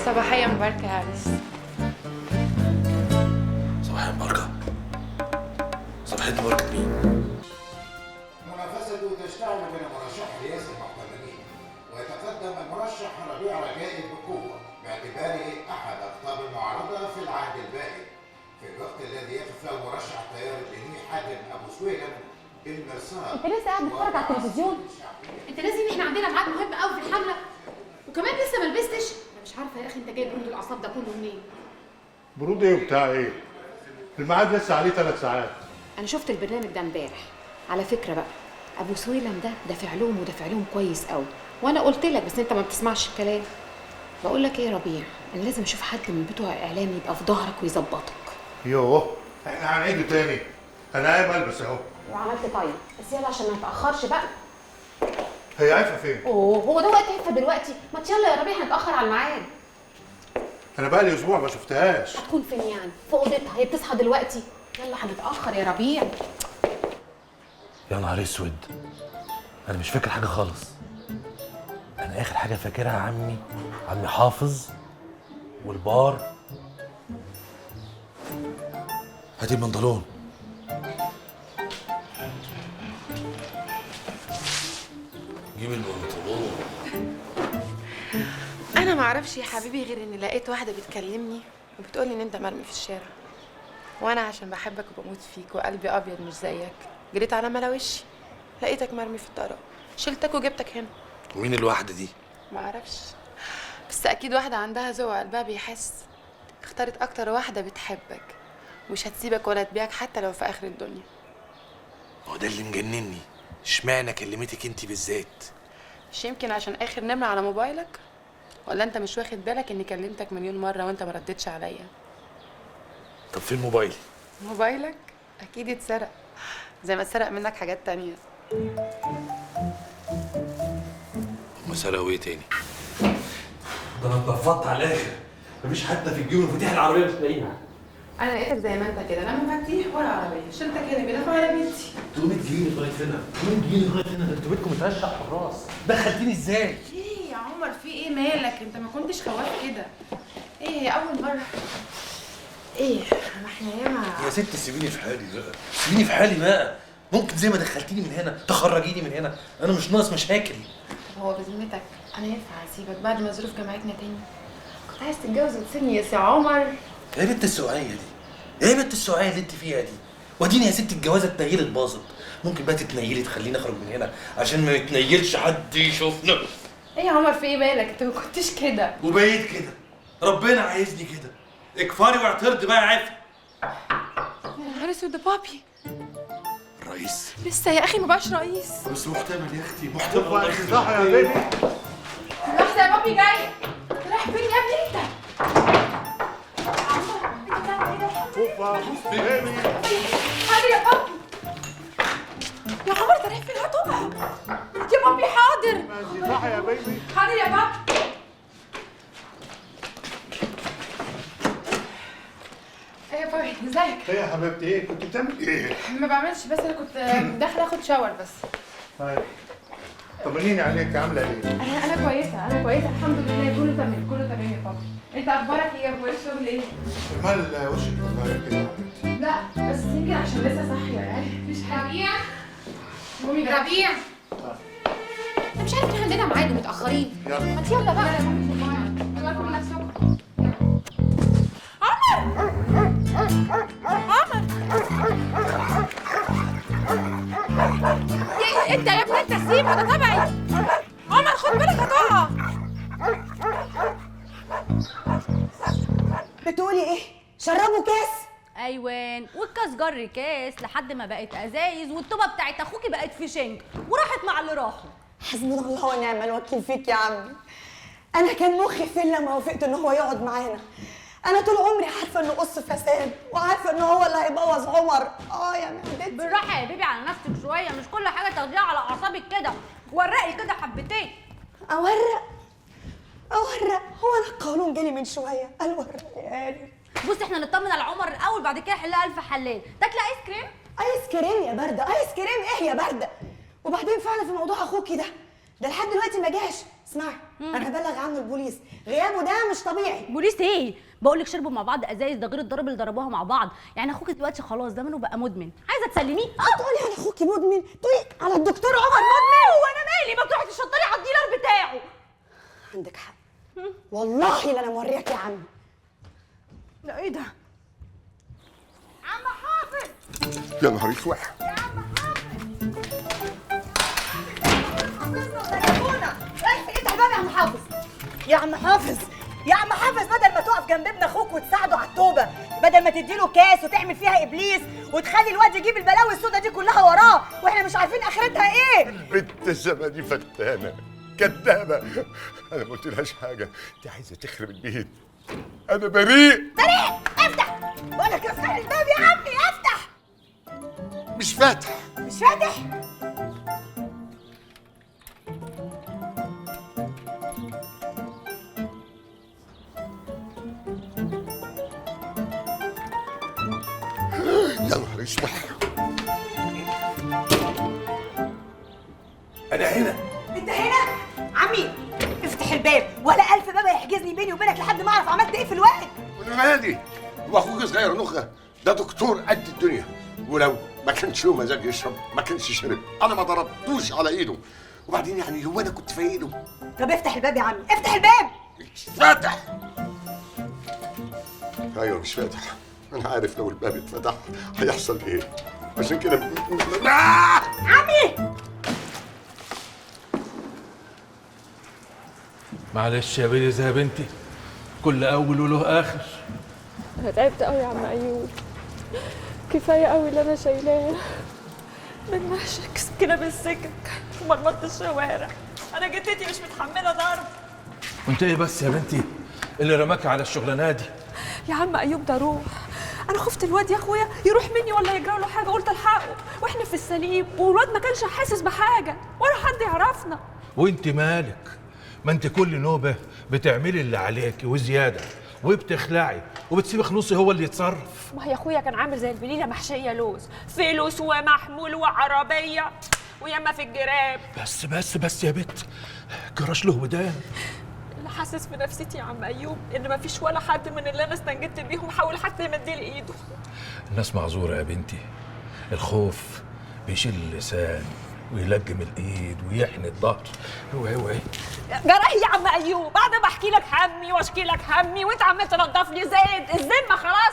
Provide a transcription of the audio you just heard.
صباحية مباركة يا عريس. صباحية مباركة؟ صباحية مباركة مين؟ منافسة تشتعل بين مرشح رئاسة المحتملين، ويتقدم المرشح ربيع رجائي بقوة باعتباره أحد أقطاب المعارضة في العهد البائد، في الوقت الذي يقف له مرشح التيار الديني حاتم أبو سويلم بالمرصاد. أنت لسه قاعد بتتفرج على التلفزيون؟ أنت لازم إحنا عندنا ميعاد مهم قوي في الحملة، وكمان لسه ما لبستش. أنا مش عارفة يا أخي أنت جايب برود الأعصاب ده كله منين؟ برود ايه وبتاع ايه؟ الميعاد لسه عليه 3 ساعات. أنا شفت البرنامج ده امبارح. على فكرة بقى، أبو سويلم ده دافع لهم ودافع لهم كويس قوي، وأنا قلت لك بس أنت ما بتسمعش الكلام. بقول لك إيه يا ربيع، أنا لازم أشوف حد من بتوع الإعلام يبقى في ظهرك ويظبطك. يوه احنا هنعيده تاني. انا قايم البس اهو. وعملت طيب بس يلا عشان ما نتاخرش بقى. هي عارفه فين؟ هو ده وقت عفه دلوقتي؟ ما يلا يا ربيع هنتاخر على الميعاد. انا بقى لي اسبوع ما شفتهاش. هتكون فين يعني؟ في اوضتها، هي بتصحى دلوقتي. يلا هنتاخر يا ربيع. يا نهار اسود، انا مش فاكر حاجه خالص. انا اخر حاجه فاكرها عمي حافظ والبار. هاتي البنطلون. جيب البنطلون. أنا معرفش يا حبيبي غير إني لقيت واحدة بتكلمني وبتقولي إن أنت مرمي في الشارع، وأنا عشان بحبك وبموت فيك وقلبي أبيض مش زيك جريت على ملا وشي، لقيتك مرمي في الطرق، شلتك وجبتك هنا. ومين الواحده دي؟ معرفش، بس أكيد واحدة عندها ذوق وقلبها بيحس. اختارت أكتر واحدة بتحبك، مش هتسيبك ولا تبيعك حتى لو في آخر الدنيا. هو ده اللي مجنني. اشمعنى كلمتك انت بالذات؟ مش يمكن عشان آخر نمرة على موبايلك؟ ولا أنت مش واخد بالك إني كلمتك مليون مرة وأنت ما ردتش عليا؟ طب فين موبايلي؟ موبايلك أكيد اتسرق، زي ما اتسرق منك حاجات تانية. هما سرقوا ايه تاني؟ ده انا اتنفضت على الاخر. مفيش حتى في الجيوب مفاتيح العربيه مش لاقيها. أنا لقيتك زي ما أنت كده، لا مفاتيح ولا عربية، شلتك هنا بينا في عربيتي. تقومي تجيني لغايه هنا، تقومي تجيني لغايه هنا، ده انتوا بيتكم متهشع حراس. دخلتيني ازاي؟ إيه يا عمر في إيه مالك؟ أنت ما كنتش خواف كده. إيه هي أول مرة؟ إيه ما إحنا ياما. يا ست سيبيني في حالي بقى، سيبيني في حالي بقى. ممكن زي ما دخلتيني من هنا تخرجيني من هنا، انا مش ناقص مشاكل. طب هو بذمتك أنا ينفع أسيبك بعد ما الظروف جمعتنا تاني؟ كنت عايز تتجوز وتسيبني يا سي عمر. ايه بنت السوقية دي؟ ايه بنت السوقية اللي انت فيها دي؟ واديني يا ست الجوازة اتنيلت باظت. ممكن بقى تتنيلي تخليني اخرج من هنا عشان ما يتنيلش حد يشوفنا. إيه يا عمر في إيه مالك؟ أنت ما كنتش كده. وبقيت كده. ربنا عايزني كده. اكفري واعترضي بقى يا عافية. يا نهار أسود، ده بابي. الرئيس لسه يا أخي ما بقاش رئيس. بس محتمل يا اختي، محتمل. شوف انت صح يا بيبي. لحظة يا بابي جاي. رايح فين يا ابني أنت؟ شوف بيبي. حاضر يا بابي. يا عمر انت رايح فين؟ هتقع يا بابي. حاضر. انت صح يا بيبي. حاضر يا بابي. ايه يا بابي ازيك؟ ايه يا حبيبتي ايه؟ كنت بتعمل ايه؟ ما بعملش، بس انا كنت داخله اخد شاور بس. طيب طمنيني عليك، عامله ايه؟ انا كويسه، انا كويسه الحمد لله، كله تمام كله تمام يا بابي. انت اخبارك ايه؟ اخبار الشغل ايه؟ مال وشك اتغير كده يا حبيبتي؟ لا بس يمكن عشان لسه صاحيه يعني مفيش حاجه. ربيع مامي ربيع انا مش عارف ان عندنا ميعاد ومتاخرين. يلا ما يلا بقى. خدوا بالكم من نفسكم. عمر انت يا ابني انت سيبه، ده تبعي. عمر خد بالك هتقع. بتقولي ايه؟ شربوا كاس؟ ايوان، والكاس جر كاس لحد ما بقت ازايز، والطوبه بتاعت اخوكي بقت في شنك وراحت مع اللي راحوا. حسبنا الله ونعم الوكيل فيك يا عمي. انا كان مخي فين لما وافقت ان هو يقعد معانا. انا طول عمري عارفه انه قص فساد، وعارفه ان هو اللي هيبوظ عمر. يا معدتي. بالراحه يا بيبي على نفسك شويه، مش كل حاجه تاخديها على اعصابك كده. ورقي كده حبتين. اورق؟ هو انا القانون جالي من شويه قال ورقي قال. بصي احنا نطمن على عمر الاول، بعد كده حلها الف حلال. تاكلي ايس كريم؟ ايس كريم يا برده؟ ايس كريم ايه يا برده؟ وبعدين فعلا في موضوع اخوكي ده لحد دلوقتي ما جاش. اسمعي، انا هبلغ عنه البوليس، غيابه ده مش طبيعي. بوليس ايه؟ بقول لك شربوا مع بعض ازايز، ده غير الضرب اللي ضربوها مع بعض. يعني اخوك دلوقتي خلاص زمانه بقى مدمن. عايزه تسلميه؟ تقولي على اخوكي مدمن؟ تقولي على الدكتور عمر مدمن؟ وانا مالي؟ ما تروحي تشطري على الديلر بتاعه. عندك حق، والله لا انا موريك يا عم. ده ايه ده؟ عم حافظ، يا نهار اسود. يا عم حافظ. يا عم حافظ، يا عم حافظ، بدل ما تقف جنب ابن اخوك وتساعده على التوبه، بدل ما تديله كاس وتعمل فيها ابليس وتخلي الواد يجيب البلاوي السودا دي كلها وراه واحنا مش عارفين اخرتها ايه. بنت الزبادي فتانه كدابه، انا ما قلتلهاش حاجه، دي عايزه تخرب البيت. انا بريء. بريء؟ افتح، بقول لك افتح الباب يا عمي، افتح. مش فاتح. مش فاتح؟ يا نهار اسود. انا هنا. انت هنا؟ عمي افتح الباب، ولا ألف باب هيحجزني بيني وبينك لحد ما اعرف عملت ايه في الوقت. وانا مالي؟ هو اخوك صغير نخه؟ ده دكتور قد الدنيا، ولو ما كانش له مزاج يشرب ما كانش شرب، انا ما ضربتوش على ايده. وبعدين يعني هو انا كنت فايقله؟ طب افتح الباب يا عمي، افتح الباب. مش فاتح. ايوه مش فاتح، انا عارف لو الباب اتفتح هيحصل ايه، عشان كده عمي معلش يا بيليزا يا بنتي، كل اول وله اخر. انا تعبت قوي يا عم ايوب، كفايه قوي اللي انا شايلاه من نهشك سكينه بالسكك ومرمطه الشوارع. انا جدتي مش متحمله ضرب. وانت ايه بس يا بنتي اللي رماك على الشغلانه دي؟ يا عم ايوب ده روح، انا خفت الواد يا اخويا يروح مني ولا يجرى له حاجه، قلت الحقه واحنا في السليم، والواد ما كانش حاسس بحاجه ولا حد يعرفنا. وانت مالك؟ ما انت كل نوبه بتعملي اللي عليكي وزياده، وبتخلعي وبتسيبي خلوصي هو اللي يتصرف. ما هي اخويا كان عامل زي البليله محشيه لوز، فلوس ومحمول وعربيه وياما في الجراب. بس يا بت، جراش له ودان. اللي حاسس في نفسيتي يا عم ايوب ان ما فيش ولا حد من اللي انا استنجدت بيهم حاول حتى يمد لي ايده. الناس معذوره يا بنتي، الخوف بيشيل اللسان ويلجم الايد ويحني الظهر. اوعي جراح يا عم ايوب، بعد ما احكي لك همي واشكي لك همي وانت عمال تنضف لي زايد الذمه خلاص.